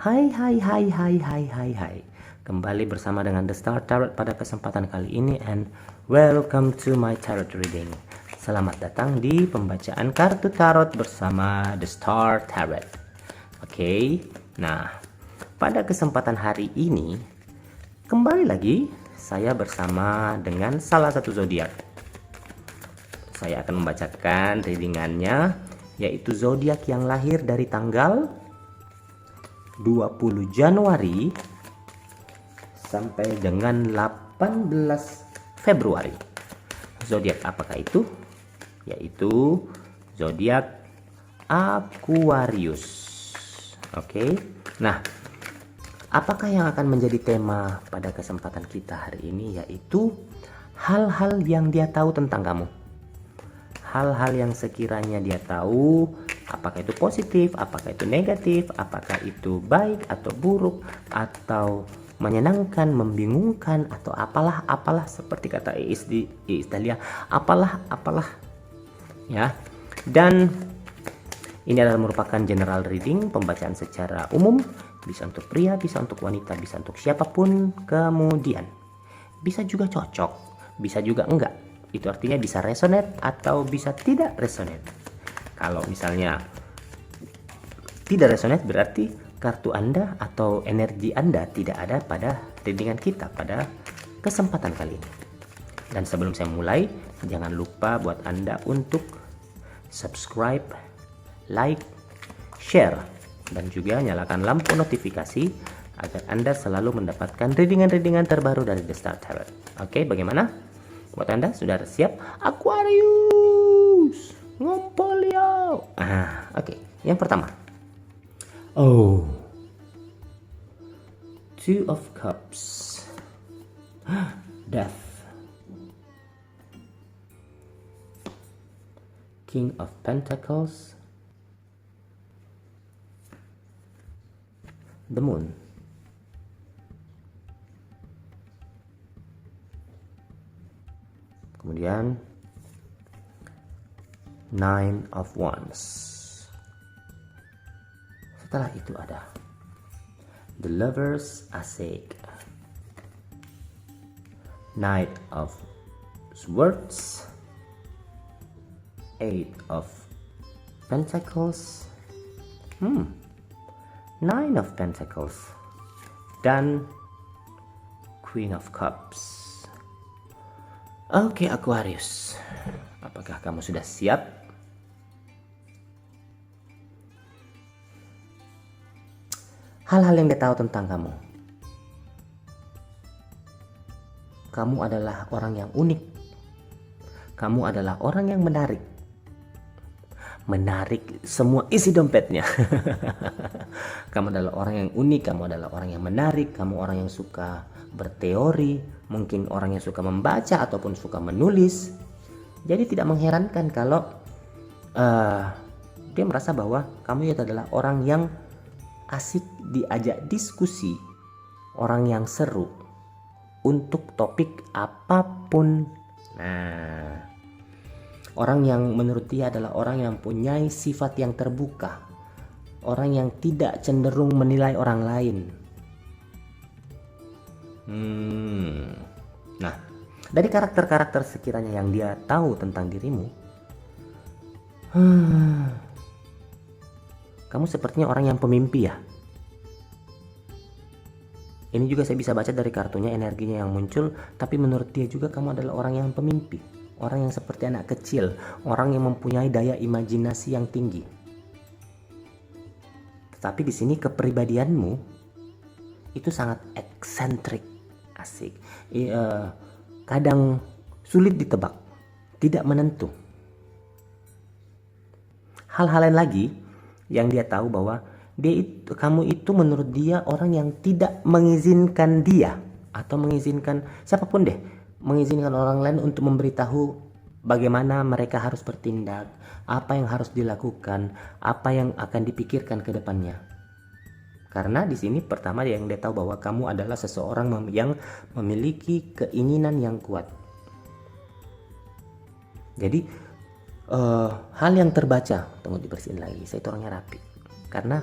Hai. Kembali bersama dengan The Star Tarot pada kesempatan kali ini, and welcome to my tarot reading. Selamat datang di pembacaan kartu tarot bersama The Star Tarot. Oke, nah pada kesempatan hari ini kembali lagi saya bersama dengan salah satu zodiak. Saya akan membacakan readingannya, yaitu zodiak yang lahir dari tanggal 20 Januari sampai dengan 18 Februari. Zodiak apakah itu? Yaitu zodiak Aquarius. Oke. Nah, apakah yang akan menjadi tema pada kesempatan kita hari ini? Yaitu hal-hal yang dia tahu tentang kamu. Hal-hal yang sekiranya dia tahu, apakah itu positif, apakah itu negatif, apakah itu baik atau buruk, atau menyenangkan, membingungkan, atau apalah seperti kata Iis Dahlia, apalah ya. Dan ini adalah merupakan general reading, pembacaan secara umum, bisa untuk pria, bisa untuk wanita, bisa untuk siapapun. Kemudian bisa juga cocok, bisa juga enggak. Itu artinya bisa resonate atau bisa tidak resonate. Kalau misalnya tidak resonate, berarti kartu Anda atau energi Anda tidak ada pada readingan kita pada kesempatan kali ini. Dan sebelum saya mulai, jangan lupa buat Anda untuk subscribe, like, share, dan juga nyalakan lampu notifikasi agar Anda selalu mendapatkan readingan-readingan terbaru dari The Star Tarot. Oke, bagaimana? Buat Anda sudah siap? Aquarius, ngumpul yo. Oke. Yang pertama. Two of Cups. Death. King of Pentacles. The Moon. Kemudian Nine of Wands. Setelah itu ada The Lovers, asik. Knight of Swords, Eight of Pentacles, Nine of Pentacles, dan Queen of Cups. Oke, Aquarius, apakah kamu sudah siap? Hal-hal yang dia tahu tentang kamu. Kamu adalah orang yang unik. Kamu adalah orang yang menarik. Menarik semua isi dompetnya. Kamu adalah orang yang unik, kamu adalah orang yang menarik, kamu orang yang suka berteori, mungkin orang yang suka membaca ataupun suka menulis. Jadi tidak mengherankan kalau dia merasa bahwa kamu itu adalah orang yang asik diajak diskusi, orang yang seru untuk topik apapun. Nah, orang yang menurut dia adalah orang yang punya sifat yang terbuka, orang yang tidak cenderung menilai orang lain. Nah, dari karakter-karakter sekiranya yang dia tahu tentang dirimu, kamu sepertinya orang yang pemimpi ya. Ini juga saya bisa baca dari kartunya, energinya yang muncul. Tapi menurut dia juga kamu adalah orang yang pemimpi, orang yang seperti anak kecil, orang yang mempunyai daya imajinasi yang tinggi. Tetapi di sini kepribadianmu itu sangat eksentrik, asik. Kadang sulit ditebak, tidak menentu. Hal-hal lain lagi yang dia tahu bahwa kamu itu menurut dia orang yang tidak mengizinkan dia atau mengizinkan siapapun deh, mengizinkan orang lain untuk memberitahu bagaimana mereka harus bertindak, apa yang harus dilakukan, apa yang akan dipikirkan ke depannya. Karena di sini pertama yang dia tahu bahwa kamu adalah seseorang yang memiliki keinginan yang kuat. Jadi hal yang terbaca, tunggu dibersihin lagi, saya itu orangnya rapi karena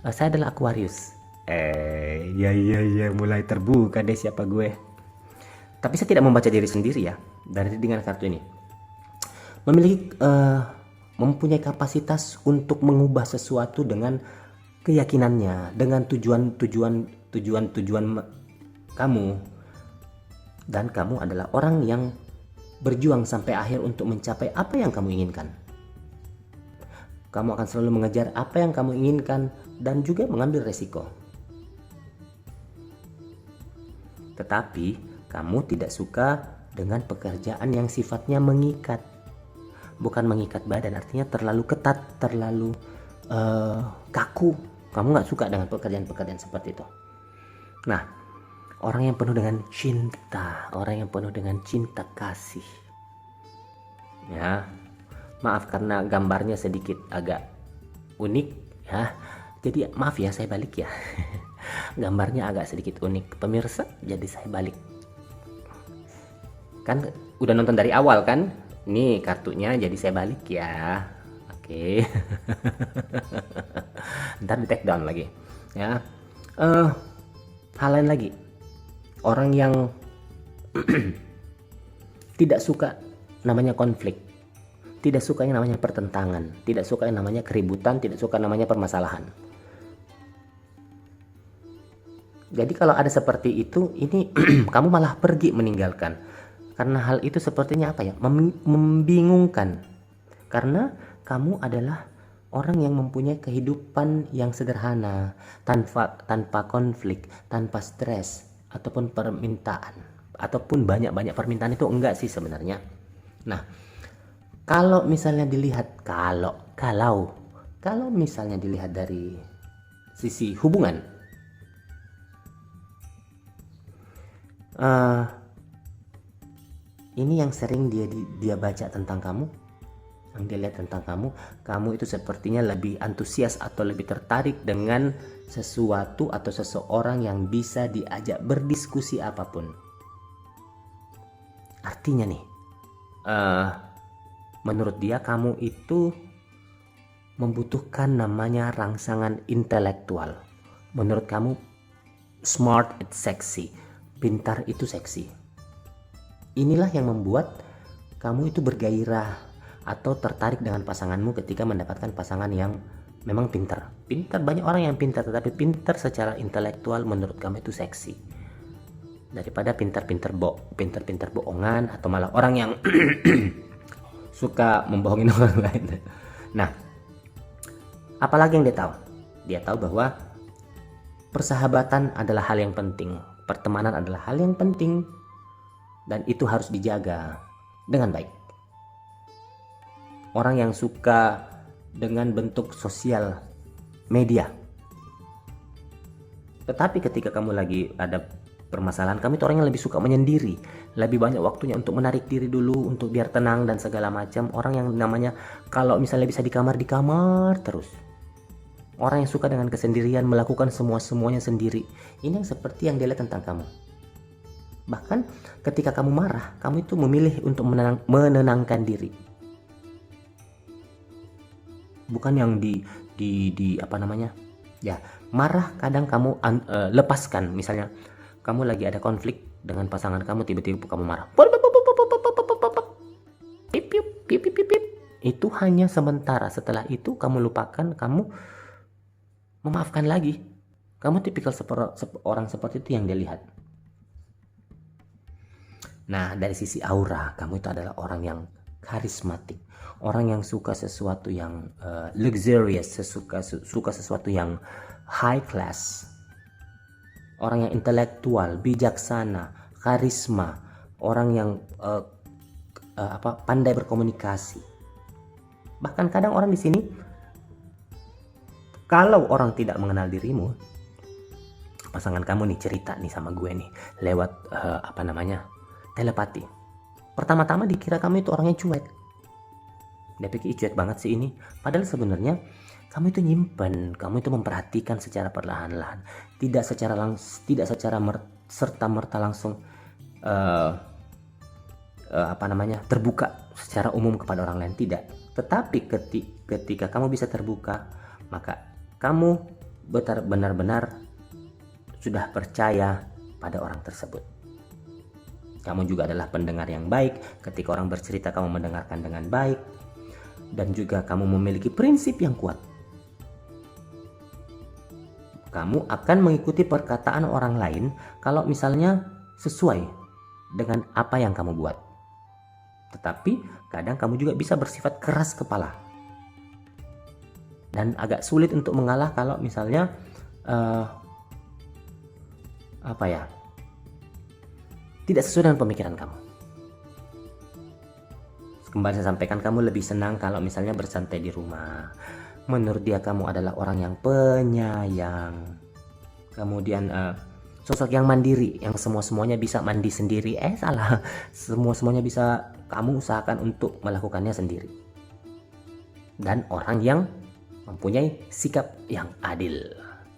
saya adalah Aquarius. Ya, mulai terbuka deh siapa gue. Tapi saya tidak membaca diri sendiri ya dari dengan kartu ini. Memiliki mempunyai kapasitas untuk mengubah sesuatu dengan keyakinannya, dengan tujuan kamu. Dan kamu adalah orang yang berjuang sampai akhir untuk mencapai apa yang kamu inginkan. Kamu akan selalu mengejar apa yang kamu inginkan dan juga mengambil resiko. Tetapi kamu tidak suka dengan pekerjaan yang sifatnya mengikat. Bukan mengikat badan, artinya terlalu ketat, terlalu kaku. Kamu nggak suka dengan pekerjaan-pekerjaan seperti itu. Nah, orang yang penuh dengan cinta, orang yang penuh dengan cinta kasih. Ya, maaf karena gambarnya sedikit agak unik ya. Jadi maaf ya, saya balik ya. Gambarnya agak sedikit unik, pemirsa, jadi saya balik. Kan udah nonton dari awal kan? Nih kartunya, jadi saya balik ya. Oke. Ntar di take down lagi ya. Hal lain lagi, orang yang tidak suka namanya konflik, tidak suka yang namanya pertentangan, tidak suka yang namanya keributan, tidak suka namanya permasalahan. Jadi kalau ada seperti itu, ini kamu malah pergi meninggalkan. Karena hal itu sepertinya apa ya? Membingungkan. Karena kamu adalah orang yang mempunyai kehidupan yang sederhana, tanpa konflik, tanpa stres, ataupun permintaan, ataupun banyak-banyak permintaan. Itu enggak sih sebenarnya. Nah, kalau misalnya dilihat, kalau misalnya dilihat dari sisi hubungan, ini yang sering dia baca tentang kamu, yang dia lihat tentang kamu itu sepertinya lebih antusias atau lebih tertarik dengan sesuatu atau seseorang yang bisa diajak berdiskusi apapun. Artinya nih, menurut dia kamu itu membutuhkan namanya rangsangan intelektual. Menurut kamu smart it's sexy, pintar itu seksi. Inilah yang membuat kamu itu bergairah atau tertarik dengan pasanganmu ketika mendapatkan pasangan yang memang pintar. Banyak orang yang pintar, tetapi pintar secara intelektual menurut kamu itu seksi. Daripada pintar-pintar bohongan, atau malah orang yang suka membohongin orang lain. Nah, apalagi yang dia tahu? Dia tahu bahwa persahabatan adalah hal yang penting, pertemanan adalah hal yang penting, dan itu harus dijaga dengan baik. Orang yang suka dengan bentuk sosial media, tetapi ketika kamu lagi ada permasalahan, kamu itu orang yang lebih suka menyendiri, lebih banyak waktunya untuk menarik diri dulu, untuk biar tenang dan segala macam. Orang yang namanya kalau misalnya bisa di kamar terus. Orang yang suka dengan kesendirian, melakukan semuanya sendiri. Ini yang seperti yang dia lihat tentang kamu. Bahkan ketika kamu marah, kamu itu memilih untuk menenangkan diri. Bukan yang apa namanya? Ya, marah kadang kamu lepaskan. Misalnya kamu lagi ada konflik dengan pasangan kamu, tiba-tiba kamu marah. Itu hanya sementara. Setelah itu kamu lupakan, kamu memaafkan lagi. Kamu tipikal orang seperti itu yang dia lihat. Nah, dari sisi aura, kamu itu adalah orang yang karismatik, orang yang suka sesuatu yang luxurious, suka sesuatu yang high class, orang yang intelektual, bijaksana, karisma, orang yang pandai berkomunikasi. Bahkan kadang orang di sini, kalau orang tidak mengenal dirimu, pasangan kamu nih cerita nih sama gue nih lewat telepati. Pertama-tama dikira kamu itu orangnya cuek. Dia pikir cuek banget sih ini. Padahal sebenarnya kamu itu nyimpen, kamu itu memperhatikan secara perlahan-lahan, tidak secara serta-merta langsung terbuka secara umum kepada orang lain, tidak. Tetapi ketika kamu bisa terbuka, maka kamu benar-benar sudah percaya pada orang tersebut. Kamu juga adalah pendengar yang baik. Ketika orang bercerita, kamu mendengarkan dengan baik. Dan juga kamu memiliki prinsip yang kuat. Kamu akan mengikuti perkataan orang lain kalau misalnya sesuai dengan apa yang kamu buat. Tetapi kadang kamu juga bisa bersifat keras kepala. Dan agak sulit untuk mengalah kalau misalnya tidak sesuai dengan pemikiran kamu. Kembali saya sampaikan, kamu lebih senang kalau misalnya bersantai di rumah. Menurut dia kamu adalah orang yang penyayang. Kemudian sosok yang mandiri, yang semua-semuanya bisa mandi sendiri. Salah. Semua-semuanya bisa kamu usahakan untuk melakukannya sendiri. Dan orang yang mempunyai sikap yang adil.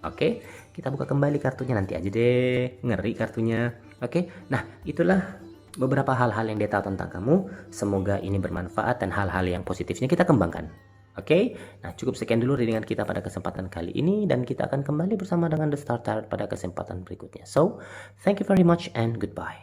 Oke, kita buka kembali kartunya nanti aja deh. Ngeri kartunya. Oke, nah itulah beberapa hal-hal yang dia tahu tentang kamu. Semoga ini bermanfaat dan hal-hal yang positifnya kita kembangkan. Oke, nah cukup sekian dulu readingan kita pada kesempatan kali ini. Dan kita akan kembali bersama dengan The Star Tarot pada kesempatan berikutnya. So, thank you very much and goodbye.